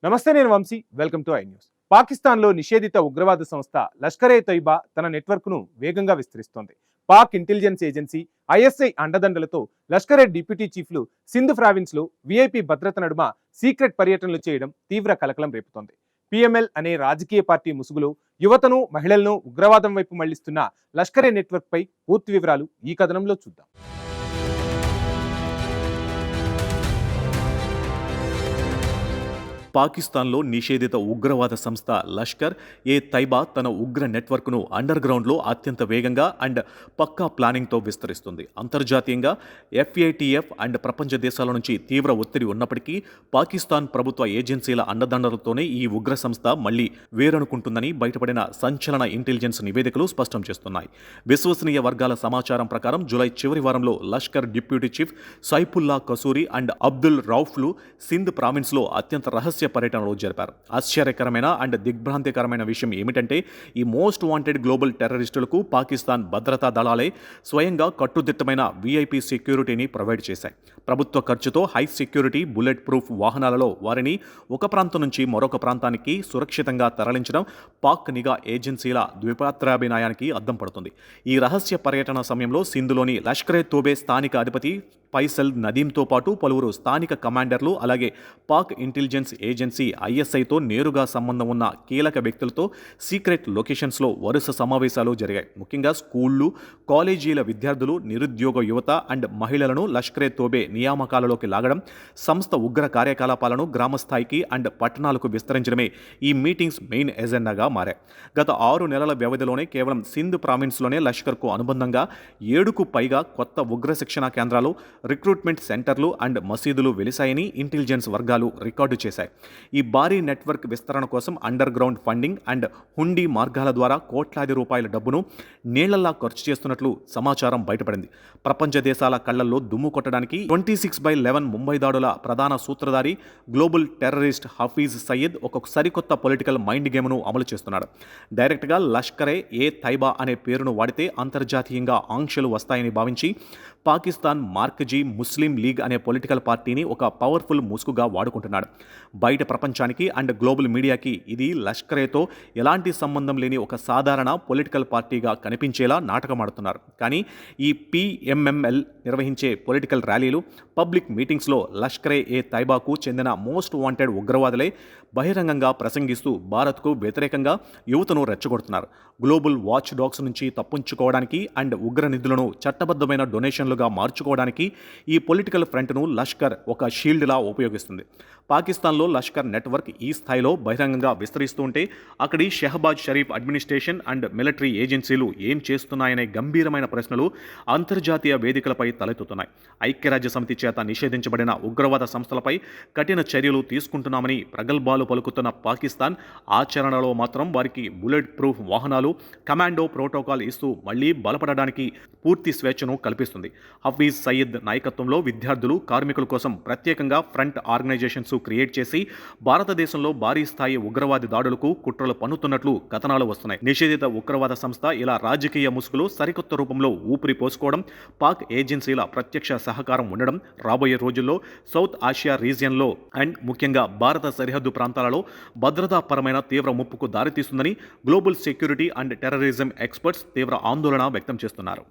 నమస్తే, నేను Vamshi. Welcome to I news. పాకిస్తాన్లో నిషేధిత ఉగ్రవాద సంస్థ లష్కరే తొయిబా తన నెట్వర్క్ను వేగంగా విస్తరిస్తోంది. పాక్ ఇంటెలిజెన్స్ ఏజెన్సీ ఐఎస్ఐ అండదండలతో లష్కరే డిప్యూటీ చీఫ్లు సింధ్ ప్రావిన్స్లో వీఐపీ భద్రత నడుమ సీక్రెట్ పర్యటనలు చేయడం తీవ్ర కలకలం రేపుతోంది. పిఎంఎల్ అనే రాజకీయ పార్టీ ముసుగులో యువతను, మహిళలను ఉగ్రవాదం వైపు మళ్లిస్తున్న లష్కరే నెట్వర్క్ పై పూర్తి వివరాలు ఈ కథనంలో చూద్దాం. పాకిస్తాన్లో నిషేధిత ఉగ్రవాద సంస్థ లష్కర్ ఏ తైబా తన ఉగ్ర నెట్వర్క్ను అండర్ గ్రౌండ్లో అత్యంత వేగంగా అండ్ పక్కా ప్లానింగ్తో విస్తరిస్తుంది. అంతర్జాతీయంగా ఎఫ్ఏటిఎఫ్ అండ్ ప్రపంచ దేశాల నుంచి తీవ్ర ఒత్తిడి ఉన్నప్పటికీ పాకిస్తాన్ ప్రభుత్వ ఏజెన్సీల అండదండలతోనే ఈ ఉగ్ర సంస్థ మళ్లీ వేరనుకుంటుందని బయటపడిన సంచలన ఇంటెలిజెన్స్ నివేదికలు స్పష్టం చేస్తున్నాయి. విశ్వసనీయ వర్గాల సమాచారం ప్రకారం జూలై చివరి వారంలో Lashkar deputy chief Saifullah Kasuri and Abdul రౌఫ్లు సింధ్ ప్రావిన్స్లో అత్యంత రహస్య పర్యటనలు జరిపారు. ఆశ్చర్యకరమైన అండ్ దిగ్భ్రాంతికరమైన విషయం ఏమిటంటే ఈ మోస్ట్ వాంటెడ్ గ్లోబల్ టెర్రరిస్టులకు పాకిస్తాన్ భద్రతా దళాలే స్వయంగా కట్టుదిట్టమైన వీఐపీ సెక్యూరిటీని ప్రొవైడ్ చేశాయి. ప్రభుత్వ ఖర్చుతో హై సెక్యూరిటీ బుల్లెట్ ప్రూఫ్ వాహనాలలో వారిని ఒక ప్రాంతం నుంచి మరొక ప్రాంతానికి సురక్షితంగా తరలించడం పాక్ నిఘా ఏజెన్సీల ద్విపాత్రాభినయానికి అద్దం పడుతుంది. ఈ రహస్య పర్యటన సమయంలో సింధులోని లష్కరే తోబే స్థానిక అధిపతి ఫైసల్ నదీంతో పాటు పలువురు స్థానిక కమాండర్లు, అలాగే పాక్ ఇంటెలిజెన్స్ ఏజెన్సీ ఐఎస్ఐతో నేరుగా సంబంధం ఉన్న కీలక వ్యక్తులతో సీక్రెట్ లొకేషన్స్లో వరుస సమావేశాలు జరిగాయి. ముఖ్యంగా స్కూళ్లు, కాలేజీల విద్యార్థులు, నిరుద్యోగ యువత అండ్ మహిళలను లష్కరే తోబే నియామకాలలోకి లాగడం, సంస్థ ఉగ్ర కార్యకలాపాలను గ్రామస్థాయికి అండ్ పట్టణాలకు విస్తరించడమే ఈ మీటింగ్స్ మెయిన్ ఎజెండాగా మారాయి. గత 6 నెలల వ్యవధిలోనే కేవలం సింధ్ ప్రావిన్స్లోనే లష్కర్కు అనుబంధంగా 7కు పైగా కొత్త ఉగ్ర శిక్షణా కేంద్రాలు, రిక్రూట్మెంట్ సెంటర్లు అండ్ మసీదులు వెలిశాయని ఇంటెలిజెన్స్ వర్గాలు రికార్డు చేశాయి. ఈ భారీ నెట్వర్క్ విస్తరణ కోసం అండర్ గ్రౌండ్ ఫండింగ్ అండ్ హుండీ మార్గాల ద్వారా కోట్లాది రూపాయల డబ్బును నీళ్లలా ఖర్చు చేస్తున్నట్లు సమాచారం బయటపడింది. ప్రపంచ దేశాల కళ్లల్లో దుమ్ము కొట్టడానికి 26/11 ముంబై దాడుల ప్రధాన సూత్రధారి గ్లోబల్ టెర్రరిస్ట్ హఫీజ్ సయీద్ ఒక సరికొత్త పొలిటికల్ మైండ్ గేమ్ను అమలు చేస్తున్నాడు. డైరెక్ట్గా లష్కరే ఏ తైబా అనే పేరును వాడితే అంతర్జాతీయంగా ఆంక్షలు వస్తాయని భావించి పాకిస్తాన్ మార్కజీ ముస్లిం లీగ్ అనే పొలిటికల్ పార్టీని ఒక పవర్ఫుల్ ముసుగుగా వాడుకుంటున్నాడు. బయట ప్రపంచానికి అండ్ గ్లోబల్ మీడియాకి ఇది లష్కరేతో ఎలాంటి సంబంధం లేని ఒక సాధారణ పొలిటికల్ పార్టీగా కనిపించేలా నాటకమాడుతున్నారు. కానీ ఈ పిఎంఎంఎల్ నిర్వహించే పొలిటికల్ ర్యాలీలు, పబ్లిక్ మీటింగ్స్లో లష్కరే ఏ తైబాకు చెందిన మోస్ట్ వాంటెడ్ ఉగ్రవాదులే బహిరంగంగా ప్రసంగిస్తూ భారత్కు వ్యతిరేకంగా యువతను రెచ్చగొడుతున్నారు. గ్లోబల్ వాచ్ డాగ్స్ నుంచి తప్పించుకోవడానికి అండ్ ఉగ్ర నిధులను చట్టబద్ధమైన డొనేషన్లుగా మార్చుకోవడానికి ఈ పొలిటికల్ ఫ్రంట్ను లష్కర్ ఒక షీల్డ్లా ఉపయోగిస్తుంది. పాకిస్తాన్లో లష్కర్ నెట్వర్క్ ఈ స్థాయిలో బహిరంగంగా విస్తరిస్తూ ఉంటే అక్కడి Shehbaz Sharif administration and military ఏజెన్సీలు ఏం చేస్తున్నాయనే గంభీరమైన ప్రశ్నలు అంతర్జాతీయ వేదికలపై తలెత్తుతున్నాయి. ఐక్యరాజ్య సమితి చేత నిషేధించబడిన ఉగ్రవాద సంస్థలపై కఠిన చర్యలు తీసుకుంటున్నామని ప్రగల్భాలు పలుకుతున్న పాకిస్తాన్ ఆచరణలో మాత్రం వారికి బుల్లెట్ ప్రూఫ్ వాహనాలు, కమాండో ప్రోటోకాల్ ఇస్తూ మళ్లీ బలపడడానికి పూర్తి స్వేచ్ఛను కల్పిస్తుంది. హఫీజ్ సయీద్ నాయకత్వంలో విద్యార్థులు, కార్మికుల కోసం ప్రత్యేకంగా ఫ్రంట్ ఆర్గనైజేషన్స్ క్రియేట్ చేసి భారతదేశంలో భారీ స్థాయి ఉగ్రవాది దాడులకు కుట్రలు పన్నుతున్నట్లు కథనాలు వస్తున్నాయి. నిషేధిత ఉగ్రవాద సంస్థ ఇలా రాజకీయ ముసుగులో సరికొత్త రూపంలో ఊపిరి పోసుకోవడం, పాక్ ఏజెన్సీల ప్రత్యక్ష సహకారం ఉండడం రాబోయే రోజుల్లో సౌత్ ఆసియా రీజియన్లో అండ్ ముఖ్యంగా భారత సరిహద్దు ప్రాంతాలలో భద్రతాపరమైన తీవ్ర ముప్పుకు దారితీస్తుందని global security and terrorism experts తీవ్ర ఆందోళన వ్యక్తం చేస్తున్నారు.